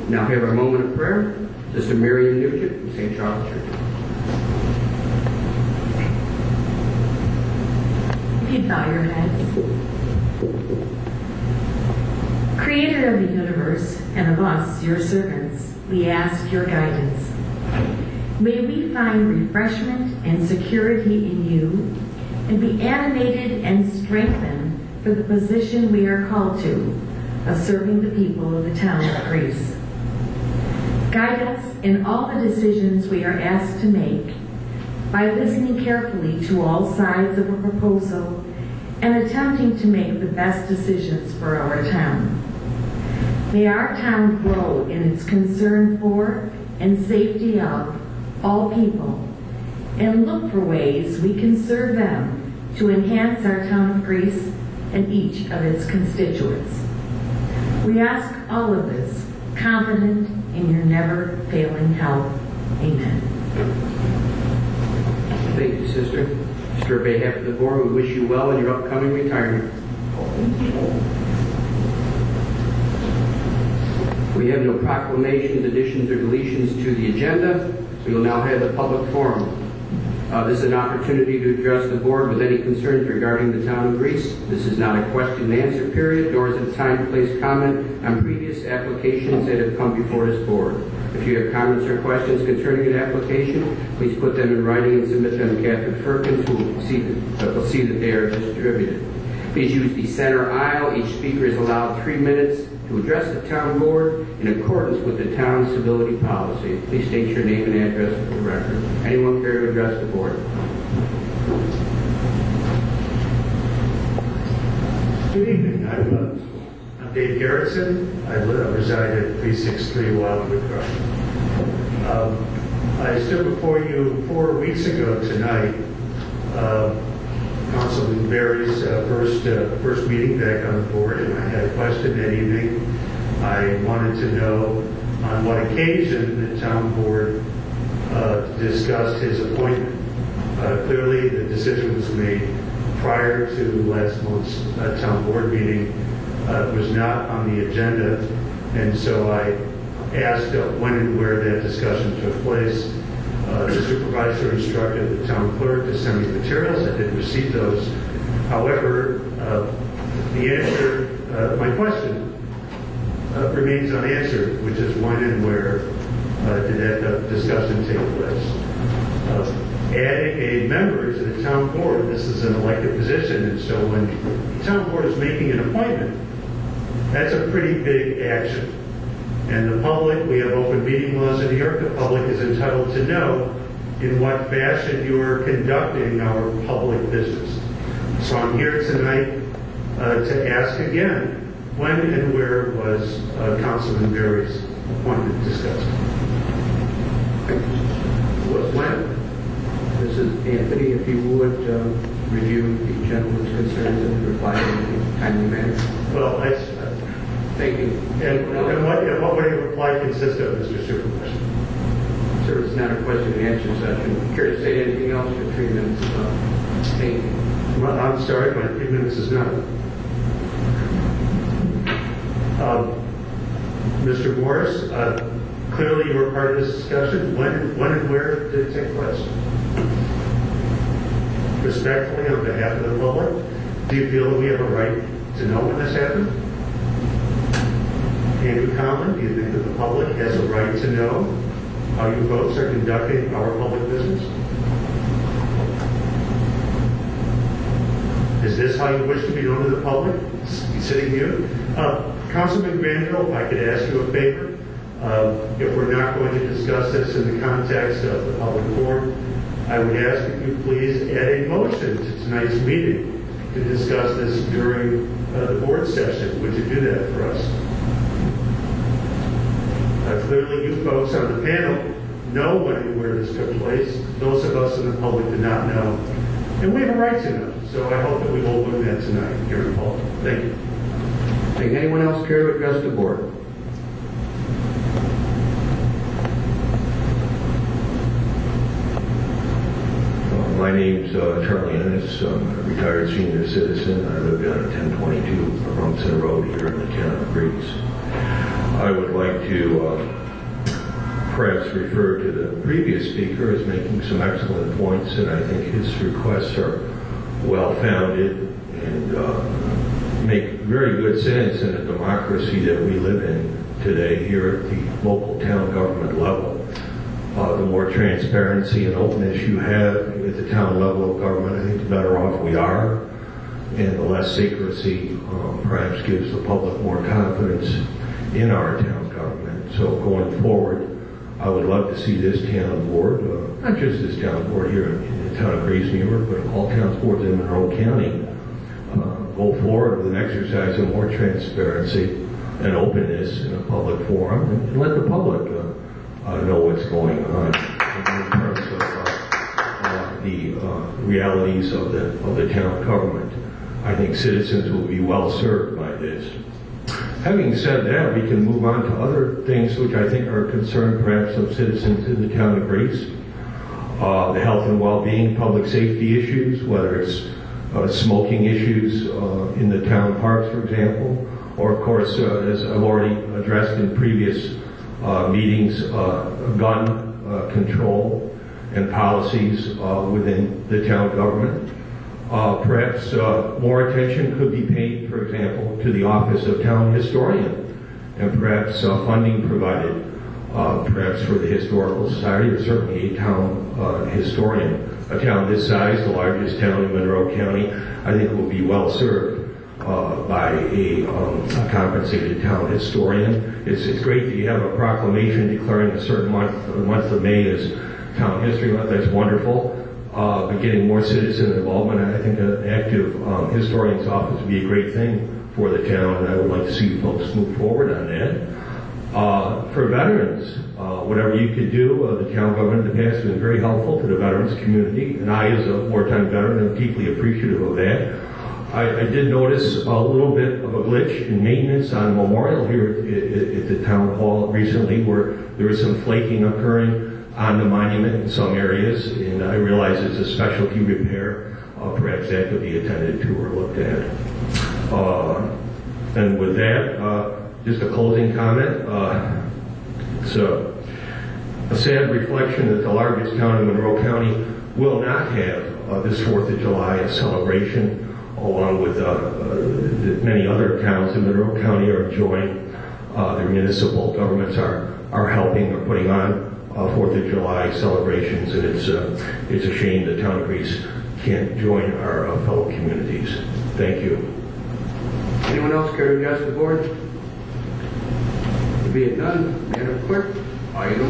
Now have a moment of prayer. Sister Miriam Nugent from St. Charles Church. If you'd bow your heads. Creator of the universe and of us, your servants, we ask your guidance. May we find refreshment and security in you and be animated and strengthened for the position we are called to of serving the people of the town of Greece. Guide us in all the decisions we are asked to make by listening carefully to all sides of a proposal and attempting to make the best decisions for our town. May our town grow in its concern for and safety of all people, and look for ways we can serve them to enhance our town of Greece and each of its constituents. We ask all of this, confident in your never-failing help. Amen. Thank you, Sister. Sister, on behalf of the board, we wish you well in your upcoming retirement. We have no proclamations, additions, or deletions to the agenda, so you'll now have the public forum. This is an opportunity to address the board with any concerns regarding the town of Greece. This is not a question and answer period, nor is it time to place comment on previous applications that have come before this board. If you have comments or questions concerning an application, please put them in writing and submit them to Catherine Firkins, who will see that they are distributed. Please use the center aisle. Each speaker is allowed 3 minutes to address the town board in accordance with the town's civility policy. Please state your name and address for the record. Anyone care to address the board? Good evening. I'm Dave Garrison. I reside at 363 Wildwood Drive. I stood before you 4 weeks ago tonight, Councilman Berry's first meeting back on the board, and I had a question that evening. I wanted to know on what occasion the town board discussed his appointment. Clearly, the decision was made prior to last month's town board meeting. It was not on the agenda, and so I asked when and where that discussion took place. The supervisor instructed the town clerk to send me materials. I did receive those. However, the answer, my question remains unanswered, which is when and where did that discussion take place. Adding a member to the town board, this is an elected position, and so when the town board is making an appointment, that's a pretty big action. And the public, we have open meeting laws in New York, the public is entitled to know in what fashion you are conducting our public business. So I'm here tonight to ask again, when and where was Councilman Berry's appointment discussed? When? This is Anthony. If you would review the gentleman's concerns and reply in a timely manner. Well, Thank you. And what would a reply consist of, Mr. Supervisor? Sir, it's not a question and answer session. Care to say anything else for 3 minutes? Thank you. Well, I'm sorry, my 3 minutes is not. Mr. Morris, clearly you were part of this discussion. When and where did it take place? Respectfully, on behalf of the public, do you feel that we have a right to know when this happened? Andrew Conlon, do you think that the public has a right to know how you folks are conducting our public business? Is this how you wish to be known to the public? Sitting here? Councilman Granville, if I could ask you a favor, if we're not going to discuss this in the context of the public forum, I would ask if you please add a motion to tonight's meeting to discuss this during the board session. Would you do that for us? Clearly, you folks on the panel know when and where this took place. Those of us in the public do not know. And we have a right to know. So I hope that we will learn that tonight here in Paul. Thank you. Thank you. Anyone else care to address the board? My name's Charlie Ennis. I'm a retired senior citizen. I live down at 1022 Rumson Road here in the town of Greece. I would like like to perhaps refer to the previous speaker as making some excellent points, and I think his requests are well-founded and make very good sense in a democracy that we live in today here at the local town government level. The more transparency and openness you have at the town level of government, I think the better off we are, and the less secrecy perhaps gives the public more confidence in our town government. So going forward, I would love to see this town board, not just this town board here in the town of Grace, New York, but all town boards in Monroe County, go forward with an exercise of more transparency and openness in a public forum, and let the public know what's going on in terms of the realities of the town government. I think citizens will be well served by this. Having said that, we can move on to other things which I think are a concern perhaps of citizens in the town of Grace. The health and well-being, public safety issues, whether it's smoking issues in the town parks, for example, or of course, as I've already addressed in previous meetings, gun control and policies within the town government. Perhaps more attention could be paid, for example, to the Office of Town Historian, and perhaps funding provided, perhaps for the Historical Society, or certainly a town historian. A town this size, the largest town in Monroe County, I think will be well served by a compensated town historian. It's great that you have a proclamation declaring a certain month, the month of May, as Town History Month. That's wonderful. But getting more citizen involvement, I think an active historian's office would be a great thing for the town, and I would like to see folks move forward on that. For veterans, whatever you could do, the town government in the past has been very helpful to the veterans community, and I, as a wartime veteran, am deeply appreciative of that. I did notice a little bit of a glitch in maintenance on Memorial here at the town hall recently, where there was some flaking occurring on the monument in some areas, and I realize it's a specialty repair. Perhaps that could be attended to or looked at. And with that, just a closing comment. It's a sad reflection that the largest town in Monroe County will not have this 4th of July a celebration, along with many other towns in Monroe County are enjoying. Their municipal governments are helping or putting on 4th of July celebrations, and it's a shame the town of Grace can't join our fellow communities. Thank you. Anyone else care to address the board? To be it none, Madam Clerk, item